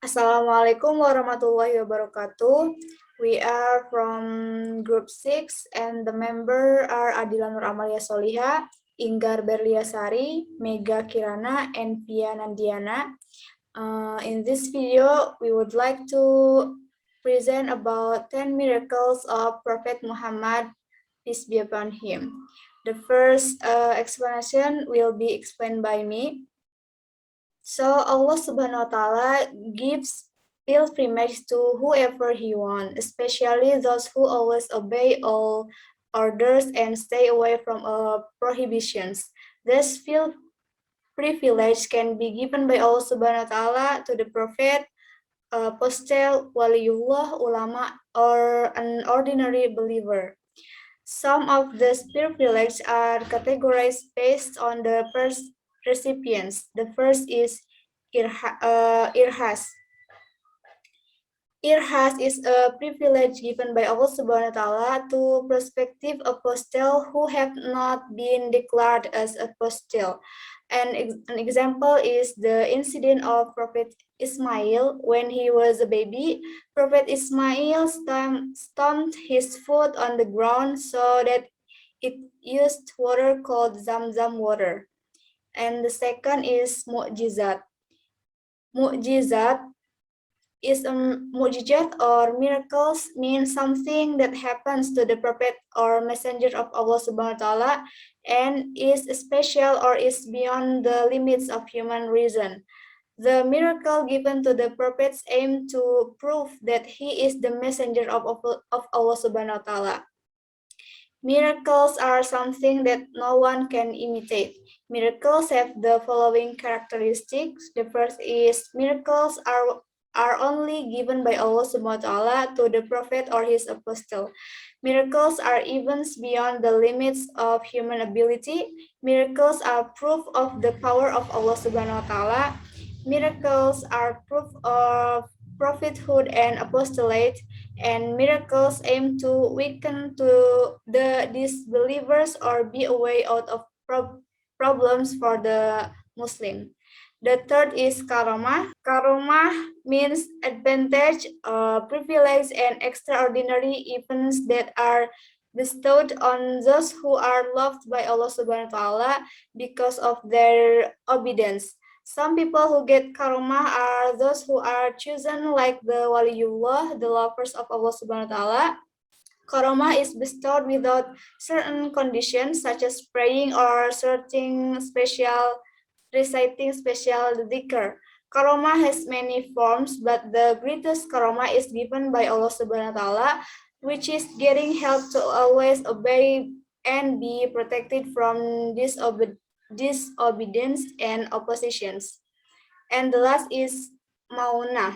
Assalamualaikum warahmatullahi wabarakatuh. We are from group 6 and the member are Adila Nur Amalia Soliha, Inggar Berliasari, Mega Kirana, and Pia Nandiana. In this video, we would like to present about 10 miracles of Prophet Muhammad, peace be upon him. The first explanation will be explained by me. So Allah Subhanahu wa Ta'ala gives pilgrimage to whoever He wants, especially those who always obey all orders and stay away from prohibitions. This privilege can be given by Allah Subhanahu wa Ta'ala to the Prophet, apostle, waliullah, ulama, or an ordinary believer. Some of these privileges are categorized based on the first recipients. The first is irhas. Irhas is a privilege given by Allah Subhanahu wa Ta'ala to prospective apostles who have not been declared as apostle. An example is the incident of Prophet Ismail when he was a baby. Prophet Ismail stomped his foot on the ground so that it used water called Zamzam water. And the second is mu'jizat. Mu'jizat is a mujizat or miracles means something that happens to the prophet or messenger of Allah Subhanahu wa Ta'ala and is special or is beyond the limits of human reason. The miracle given to the prophets aim to prove that he is the messenger of Allah Subhanahu wa Ta'ala. Miracles are something that no one can imitate. Miracles have the following characteristics. The first is miracles are only given by Allah Subhanahu wa Ta'ala to the prophet or his apostle. Miracles are events beyond the limits of human ability. Miracles are proof of the power of Allah Subhanahu wa Ta'ala. Miracles are proof of prophethood and apostolate, and miracles aim to weaken to the disbelievers or be a way out of problems for the Muslim. The third is karomah. Karomah means advantage, privilege, and extraordinary events that are bestowed on those who are loved by Allah Subhanahu wa Ta'ala because of their obedience. Some people who get karomah are those who are chosen like the waliullah, the lovers of Allah Subhanahu wa Ta'ala. Karomah is bestowed without certain conditions such as praying or reciting special dhikr. Karomah has many forms, but the greatest karomah is given by Allah Subhanahu wa Ta'ala, which is getting help to always obey and be protected from disobedience and oppositions. And the last is maunah.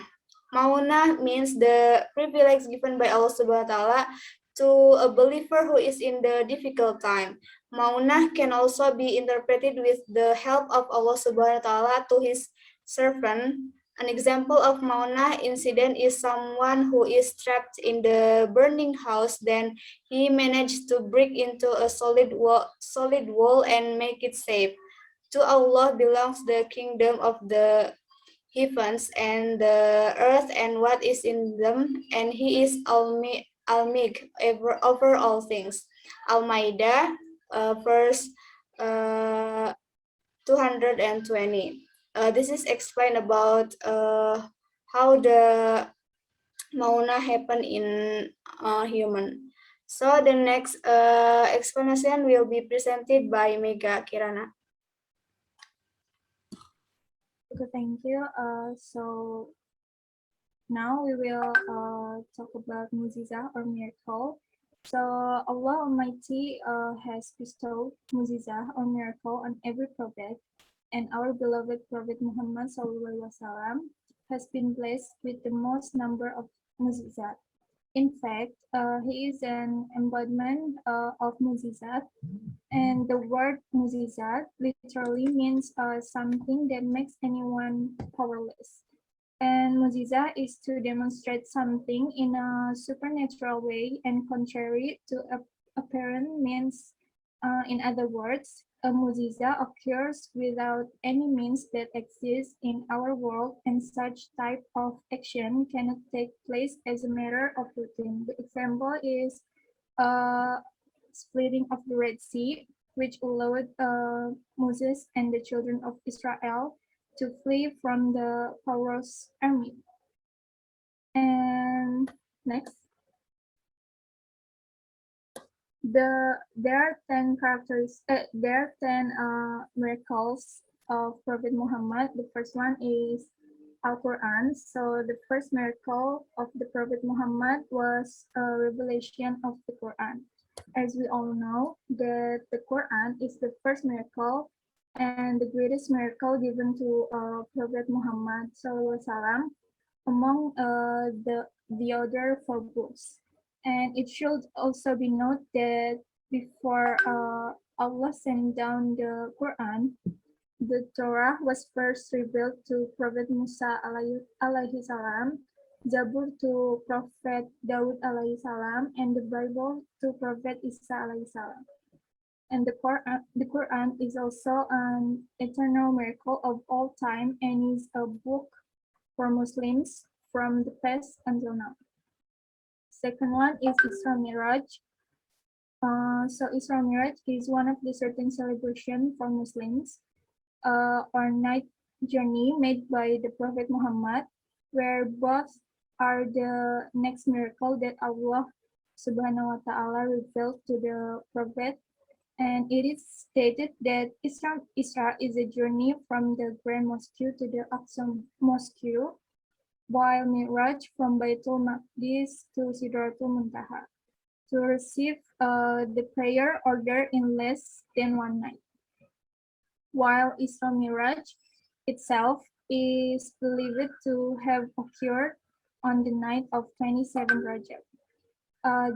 Maunah means the privilege given by Allah Subhanahu wa Ta'ala to a believer who is in the difficult time. Maunah can also be interpreted with the help of Allah Subhanahu wa Ta'ala to his servant. An example of maunah incident is someone who is trapped in the burning house, then he managed to break into a solid wall and make it safe. To Allah belongs the kingdom of the heavens and the earth and what is in them, and He is Al-Mig over all things. Al-Maidah, verse 220. This is explained about how the mauna happen in human. So the next explanation will be presented by Mega Kirana. Okay, thank you. So now we will talk about muzizah or miracle. So Allah Almighty has bestowed muzizah or miracle on every prophet, and our beloved Prophet Muhammad SAW has been blessed with the most number of muzizah. In fact, he is an embodiment of muzizat, and the word muzizat literally means something that makes anyone powerless. And muziza is to demonstrate something in a supernatural way and contrary to apparent means. In other words, a mujiza occurs without any means that exist in our world, and such type of action cannot take place as a matter of routine. The example is splitting of the Red Sea, which allowed Moses and the children of Israel to flee from the Pharaoh's army. And next, there are 10 miracles of Prophet Muhammad. The first one is Al-Quran. So the first miracle of the Prophet Muhammad was a revelation of the Quran. As we all know, that the Quran is the first miracle and the greatest miracle given to Prophet Muhammad SAW among the other four books. And it should also be noted that before Allah sent down the Quran, the Torah was first revealed to Prophet Musa alaihi salam, Zabur to Prophet Daud alaihi salam, and the Bible to Prophet Isa alaihi salam. And the Quran is also an eternal miracle of all time and is a book for Muslims from the past until now. Second one is Isra Miraj. So Isra Miraj is one of the certain celebration for Muslims or night journey made by the Prophet Muhammad, where both are the next miracle that Allah Subhanahu wa Ta'ala revealed to the Prophet. And it is stated that Isra is a journey from the Grand Mosque to the Aqsa Mosque, while Mi'raj from Baitul Maqdis to Sidratul Muntaha to receive the prayer order in less than one night. While Isra Miraj itself is believed to have occurred on the night of 27 Rajab.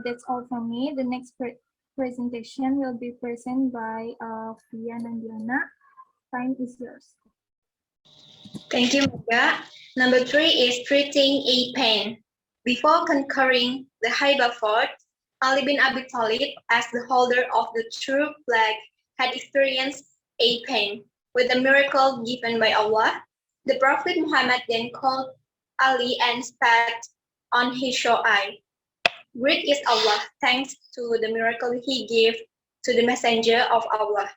That's all from me. The next presentation will be presented by Fia Nandiana. Time is yours. Thank you, Mega. Number 3 is treating a pain. Before conquering the Haiba fort, Ali bin Abi Talib, as the holder of the true flag, had experienced a pain. With a miracle given by Allah, the Prophet Muhammad then called Ali and spat on his sure eye. Great is Allah, thanks to the miracle he gave to the messenger of Allah.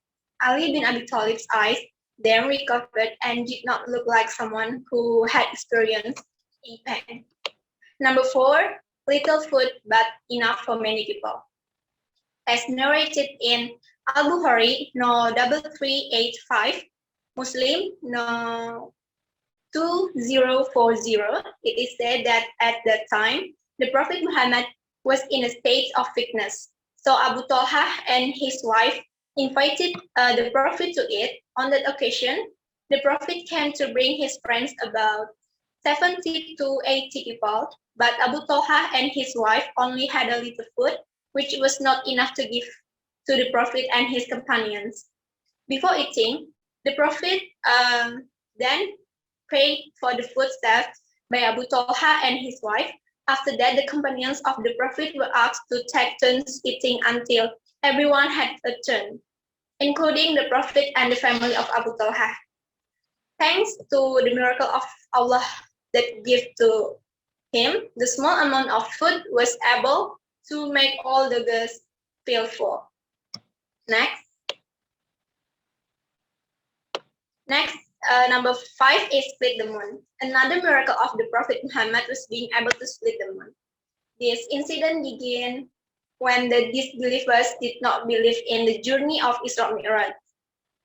Ali bin Abi Talib's eyes then recovered and did not look like someone who had experienced a pain. Number 4, little food but enough for many people. As narrated in Al-Bukhari, no 3385, Muslim, no 2040, it is said that at that time, the Prophet Muhammad was in a state of weakness. So Abu Talha and his wife invited the Prophet to eat. On that occasion, the Prophet came to bring his friends about 70 to 80 people, but Abu Talha and his wife only had a little food, which was not enough to give to the Prophet and his companions. Before eating, the Prophet then prayed for the food served by Abu Talha and his wife. After that, the companions of the Prophet were asked to take turns eating until everyone had a turn, including the Prophet and the family of Abu Talha. Thanks to the miracle of Allah that gave to him, the small amount of food was able to make all the guests feel full. Next, number 5 is split the moon. Another miracle of the Prophet Muhammad was being able to split the moon. This incident began when the disbelievers did not believe in the journey of Isra Mi'raj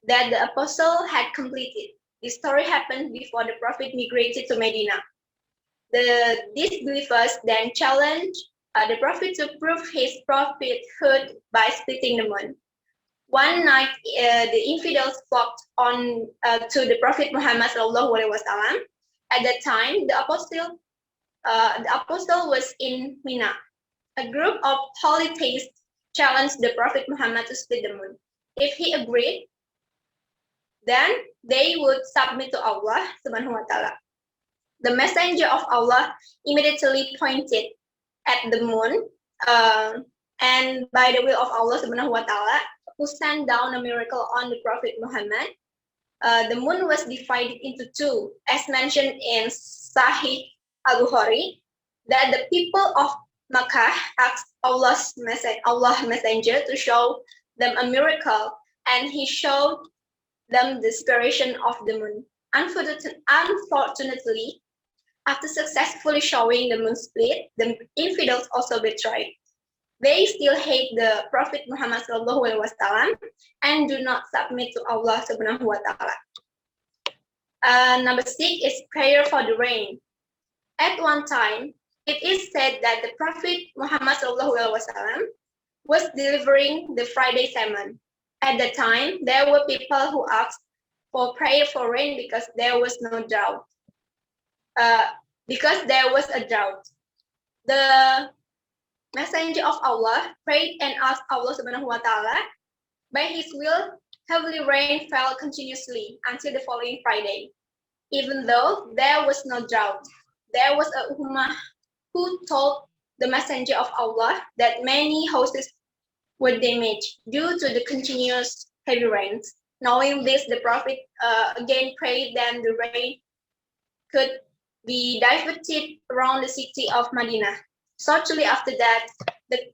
that the apostle had completed. This story happened before the Prophet migrated to Medina. The disbelievers then challenged the Prophet to prove his prophethood by splitting the moon. One night, the infidels flocked on to the Prophet Muhammad SAW. At that time, the apostle was in Mina. A group of polytheists challenged the Prophet Muhammad to split the moon. If he agreed, then they would submit to Allah Subhanahu wa Ta'ala. The messenger of Allah immediately pointed at the moon, and by the will of Allah Subhanahu wa Ta'ala, who sent down a miracle on the Prophet Muhammad. The moon was divided into two, as mentioned in Sahih Al-Bukhari, that the people of Makkah asked Allah Messenger to show them a miracle, and he showed them the separation of the moon. Unfortunately, after successfully showing the moon split, the infidels also betrayed. They still hate the Prophet Muhammad SAW and do not submit to Allah Subhanahu wa Ta'ala. Number 6 is prayer for the rain. At one time, it is said that the Prophet Muhammad SAW was delivering the Friday sermon. At the time, there were people who asked for prayer for rain because there was no drought. Because there was a drought. The Messenger of Allah prayed and asked Allah Subhanahu wa Ta'ala. By his will, heavily rain fell continuously until the following Friday. Even though there was no drought, there was a Ummah who told the Messenger of Allah that many houses were damaged due to the continuous heavy rains. Knowing this, the Prophet again prayed that the rain could be diverted around the city of Medina. Shortly after that, the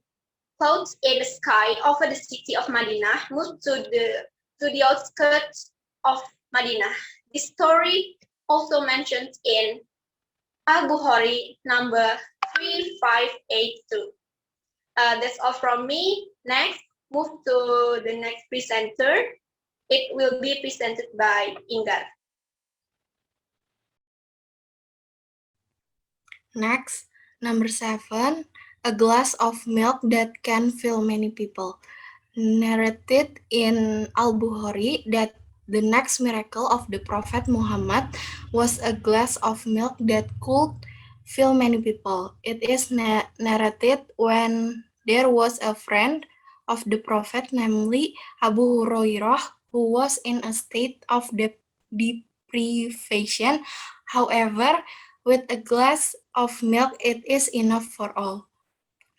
clouds in the sky over the city of Medina moved to the outskirts of Medina. This story also mentioned in Al-Bukhari number 3582. That's all from me. Next, move to the next presenter. It will be presented by Ingar. Next, number 7, a glass of milk that can fill many people. Narrated in Al-Bukhari that the next miracle of the Prophet Muhammad was a glass of milk that could fill many people. It is narrated when there was a friend of the Prophet, namely Abu Hurairah, who was in a state of deprivation. However, with a glass of milk, it is enough for all.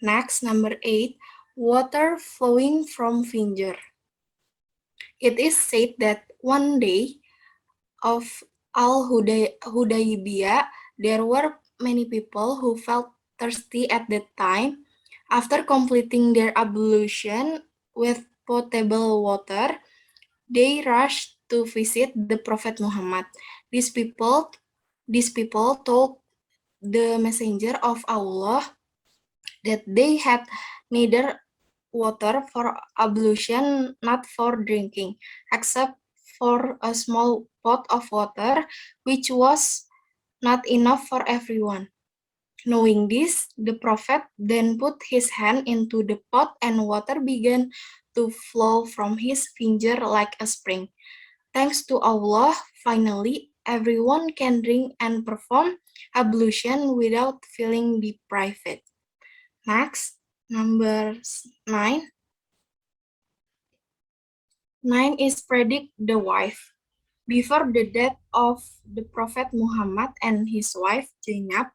Next, number 8, water flowing from finger. It is said that one day of Al-Hudaybiyah, there were many people who felt thirsty at that time. After completing their ablution with potable water, they rushed to visit the Prophet Muhammad. These people told the Messenger of Allah that they had neither water for ablution, not for drinking, except for a small pot of water, which was not enough for everyone. Knowing this, the Prophet then put his hand into the pot and water began to flow from his finger like a spring. Thanks to Allah, finally, everyone can drink and perform ablution without feeling deprived. Next, number 9. 9 is predict the wife. Before the death of the Prophet Muhammad and his wife Zainab,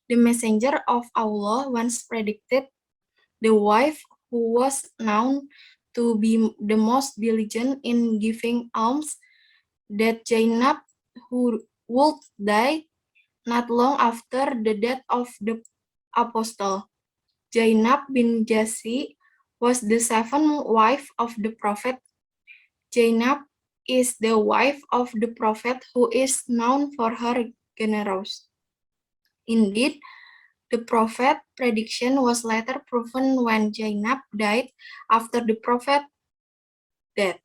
the Messenger of Allah once predicted the wife who was known to be the most diligent in giving alms, that Zainab who would die not long after the death of the apostle. Zainab bin Jasi was the 7th wife of the Prophet. Zainab is the wife of the Prophet who is known for her generosity. Indeed, the Prophet's prediction was later proven when Zainab died after the Prophet's death.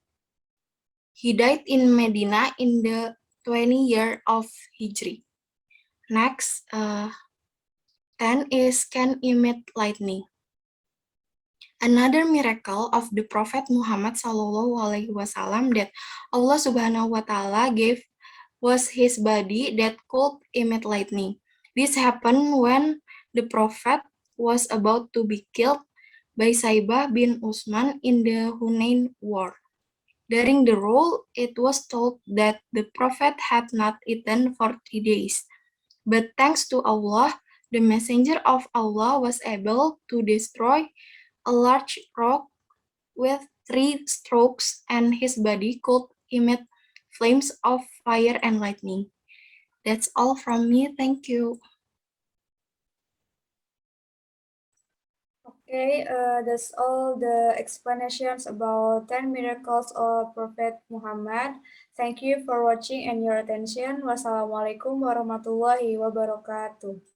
He died in Medina in the 20th year of Hijri. Next, 10 is can emit lightning. Another miracle of the Prophet Muhammad SAW that Allah Subhanahu wa Ta'ala gave was his body that could emit lightning. This happened when the Prophet was about to be killed by Saibah bin Usman in the Hunain War. During the war, it was told that the Prophet had not eaten for 3 days. But thanks to Allah, the Messenger of Allah was able to destroy a large rock with 3 strokes and his body could emit flames of fire and lightning. That's all from me. Thank you. Okay, that's all the explanations about 10 miracles of Prophet Muhammad. Thank you for watching and your attention. Wassalamualaikum warahmatullahi wabarakatuh.